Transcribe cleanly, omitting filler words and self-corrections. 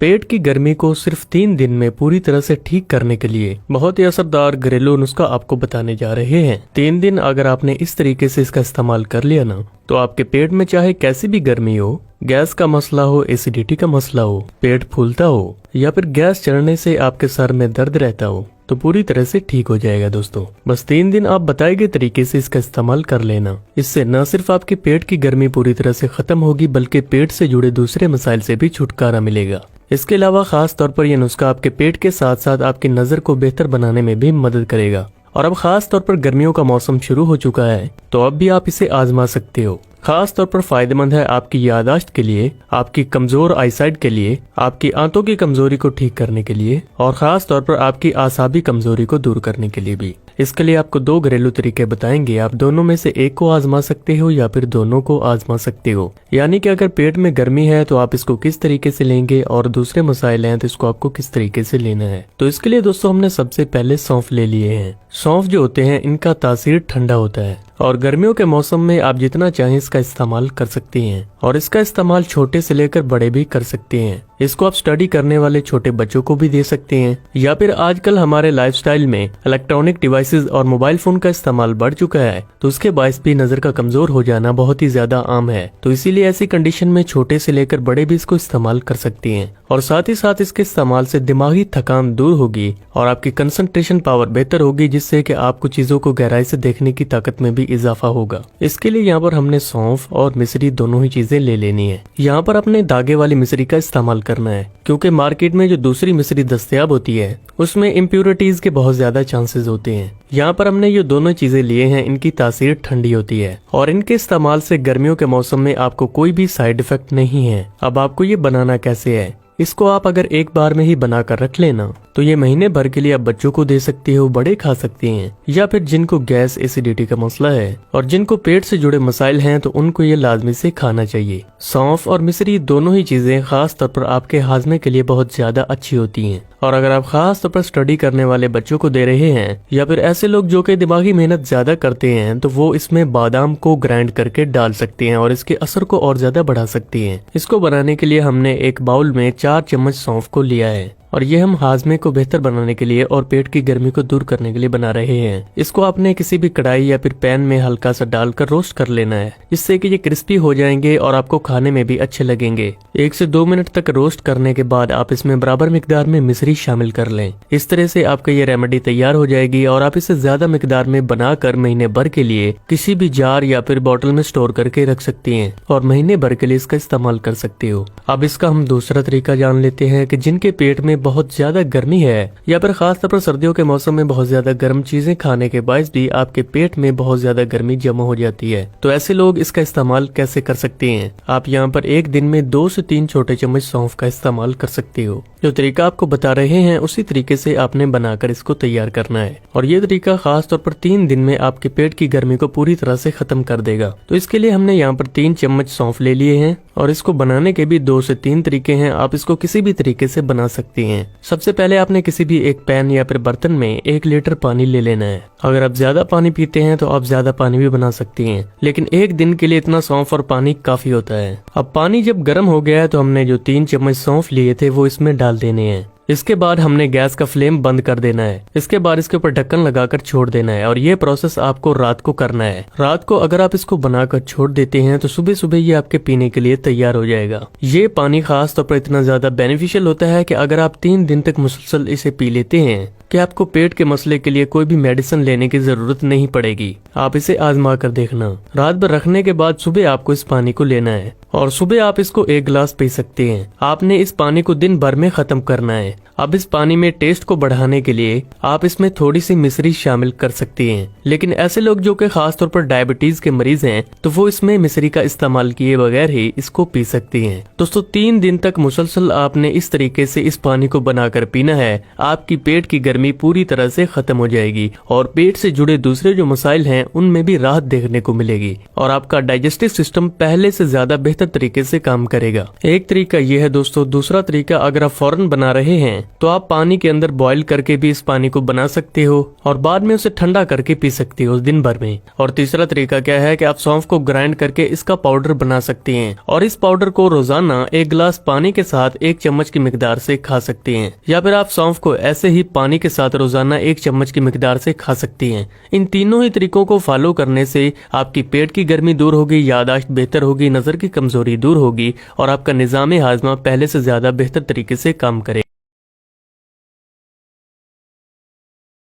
पेट की गर्मी को सिर्फ 3 दिन में पूरी तरह से ठीक करने के लिए बहुत ही असरदार घरेलू नुस्खा आपको बताने जा रहे हैं। 3 दिन अगर आपने इस तरीके से इसका इस्तेमाल कर लिया ना, तो आपके पेट में चाहे कैसी भी गर्मी हो, गैस का मसला हो, एसिडिटी का मसला हो, पेट फूलता हो या फिर गैस चढ़ने से आपके सर में दर्द रहता हो, तो पूरी तरह से ठीक हो जाएगा दोस्तों। बस 3 दिन आप बताए गए तरीके से इसका इस्तेमाल कर लेना। इससे न सिर्फ आपके पेट की गर्मी पूरी तरह से खत्म होगी, बल्कि पेट से जुड़े दूसरे मसाइल से भी छुटकारा मिलेगा। इसके अलावा खास तौर पर यह नुस्खा आपके पेट के साथ साथ आपकी नजर को बेहतर बनाने में भी मदद करेगा। और अब खास तौर पर गर्मियों का मौसम शुरू हो चुका है, तो अब भी आप इसे आजमा सकते हो। खास तौर पर फायदेमंद है आपकी याददाश्त के लिए, आपकी कमजोर आईसाइट के लिए, आपकी आंतों की कमजोरी को ठीक करने के लिए और खास तौर पर आपकी आसाबी कमजोरी को दूर करने के लिए भी। इसके लिए आपको 2 घरेलू तरीके बताएंगे। आप दोनों में से एक को आजमा सकते हो या फिर दोनों को आजमा सकते हो। यानी कि अगर पेट में गर्मी है तो आप इसको किस तरीके से लेंगे और दूसरे मसाइल हैं तो इसको आपको किस तरीके से लेना है। तो इसके लिए दोस्तों हमने सबसे पहले सौंफ ले लिए हैं। सौंफ जो होते हैं इनका तासीर ठंडा होता है और गर्मियों के मौसम में आप जितना चाहें इसका इस्तेमाल कर सकते हैं और इसका इस्तेमाल छोटे से लेकर बड़े भी कर सकते हैं। इसको आप स्टडी करने वाले छोटे बच्चों को भी दे सकते हैं या फिर आजकल हमारे लाइफस्टाइल में इलेक्ट्रॉनिक डिवाइसेस और मोबाइल फोन का इस्तेमाल बढ़ चुका है, तो उसके बायस भी नजर का कमजोर हो जाना बहुत ही ज्यादा आम है। तो इसीलिए ऐसी कंडीशन में छोटे से लेकर बड़े भी इसको इस्तेमाल कर सकते हैं और साथ ही साथ इसके इस्तेमाल से दिमागी थकान दूर होगी और आपकी कंसंट्रेशन पावर बेहतर होगी, जिससे कि आपको चीजों को गहराई से देखने की ताकत में भी इजाफा होगा। इसके लिए यहाँ पर हमने सौंफ और मिश्री दोनों ही चीजें ले लेनी है। यहाँ पर अपने धागे वाली मिश्री का इस्तेमाल करना है, क्योंकि मार्केट में जो दूसरी मिश्री दस्तयाब होती है उसमें इम्प्योरिटीज के बहुत ज्यादा चांसेस होते हैं। यहाँ पर हमने ये दोनों चीजें लिए हैं, इनकी तासीर ठंडी होती है और इनके इस्तेमाल से गर्मियों के मौसम में आपको कोई भी साइड इफेक्ट नहीं है। अब आपको ये बनाना कैसे है, इसको आप अगर एक बार में ही बनाकर रख लेना तो ये महीने भर के लिए आप बच्चों को दे सकते हो, बड़े खा सकते हैं या फिर जिनको गैस एसिडिटी का मसला है और जिनको पेट से जुड़े मसाइल हैं तो उनको ये लाजमी से खाना चाहिए। सौंफ और मिश्री दोनों ही चीजें खास तौर पर आपके हाजमे के लिए बहुत ज्यादा अच्छी होती हैं और अगर आप खास तौर पर स्टडी करने वाले बच्चों को दे रहे हैं या फिर ऐसे लोग जो कि दिमागी मेहनत ज्यादा करते हैं, तो वो इसमें बादाम को ग्राइंड करके डाल सकते हैं और इसके असर को और ज्यादा बढ़ा सकती हैं। इसको बनाने के लिए हमने एक बाउल में 4 चम्मच सौंफ को लिया है और ये हम हाजमे को बेहतर बनाने के लिए और पेट की गर्मी को दूर करने के लिए बना रहे हैं। इसको आपने किसी भी कढ़ाई या फिर पैन में हल्का सा डालकर रोस्ट कर लेना है, जिससे कि ये क्रिस्पी हो जाएंगे और आपको खाने में भी अच्छे लगेंगे। 1 से 2 मिनट तक रोस्ट करने के बाद आप इसमें बराबर मिकदार में मिश्री शामिल कर लें। इस तरह से आपका ये रेमेडी तैयार हो जाएगी और आप इसे ज्यादा मिकदार में बनाकर महीने भर के लिए किसी भी जार या फिर बोतल में स्टोर करके रख सकते हैं और महीने भर के लिए इसका इस्तेमाल कर सकते हो। अब इसका हम दूसरा तरीका जान लेते हैं कि जिनके पेट में बहुत ज्यादा गर्मी है या फिर खास तौर पर सर्दियों के मौसम में बहुत ज्यादा गर्म चीजें खाने के बायस भी आपके पेट में बहुत ज्यादा गर्मी जमा हो जाती है, तो ऐसे लोग इसका इस्तेमाल कैसे कर सकते हैं। आप यहाँ पर एक दिन में 2 से 3 छोटे चम्मच सौंफ का इस्तेमाल कर सकते हो। जो तरीका आपको बता रहे हैं उसी तरीके से आपने बनाकर इसको तैयार करना है और ये तरीका खास तौर पर 3 दिन में आपके पेट की गर्मी को पूरी तरह से खत्म कर देगा। तो इसके लिए हमने यहाँ पर 3 चम्मच सौंफ ले लिए हैं और इसको बनाने के भी 2 से 3 तरीके हैं। आप इसको किसी भी तरीके से बना सकते हैं। सबसे पहले आपने किसी भी एक पैन या फिर बर्तन में 1 लीटर पानी ले लेना है। अगर आप ज्यादा पानी पीते हैं तो आप ज्यादा पानी भी बना सकते हैं, लेकिन एक दिन के लिए इतना सौंफ और पानी काफी होता है। अब पानी जब गर्म हो गया है तो हमने जो 3 चम्मच सौंफ लिए थे वो इसमें डाल देने हैं। इसके बाद हमने गैस का फ्लेम बंद कर देना है। इसके बाद इसके ऊपर ढक्कन लगाकर छोड़ देना है और ये प्रोसेस आपको रात को करना है। रात को अगर आप इसको बनाकर छोड़ देते हैं तो सुबह सुबह ये आपके पीने के लिए तैयार हो जाएगा। ये पानी खास तौर पर इतना ज्यादा बेनिफिशियल होता है कि अगर आप 3 दिन तक मुसलसल इसे पी लेते हैं कि आपको पेट के मसले के लिए कोई भी मेडिसिन लेने की जरूरत नहीं पड़ेगी। आप इसे आजमा कर देखना। रात भर रखने के बाद सुबह आपको इस पानी को लेना है और सुबह आप इसको 1 गिलास पी सकते हैं। आपने इस पानी को दिन भर में खत्म करना है। अब इस पानी में टेस्ट को बढ़ाने के लिए आप इसमें थोड़ी सी मिश्री शामिल कर सकते हैं, लेकिन ऐसे लोग जो कि खास तौर पर डायबिटीज के मरीज हैं तो वो इसमें मिश्री का इस्तेमाल किए बगैर ही इसको पी सकते हैं। दोस्तों 3 दिन तक मुसलसल आपने इस तरीके से इस पानी को बनाकर पीना है। आपकी पेट की गर्मी पूरी तरह से खत्म हो जाएगी और पेट से जुड़े दूसरे जो मसाइल हैं उनमें भी राहत देखने को मिलेगी और आपका डाइजेस्टिव सिस्टम पहले से ज्यादा बेहतर बेहतर तरीके से काम करेगा। एक तरीका यह है दोस्तों। दूसरा तरीका, अगर आप फौरन बना रहे हैं तो आप पानी के अंदर बॉईल करके भी इस पानी को बना सकते हो और बाद में उसे ठंडा करके पी सकते हो दिन भर में। और तीसरा तरीका क्या है कि आप सौंफ को ग्राइंड करके इसका पाउडर बना सकते हैं और इस पाउडर को रोजाना 1 गिलास पानी के साथ 1 चम्मच की मिकदार से खा सकते हैं, या फिर आप सौंफ को ऐसे ही पानी के साथ रोजाना 1 चम्मच की मिकदार से खा सकते हैं। इन तीनों ही तरीकों को फॉलो करने से आपकी पेट की गर्मी दूर होगी, याददाश्त बेहतर होगी, नजर की कमजोरी दूर होगी और आपका निजाम हाजमा पहले से ज्यादा बेहतर तरीके से काम करेगा।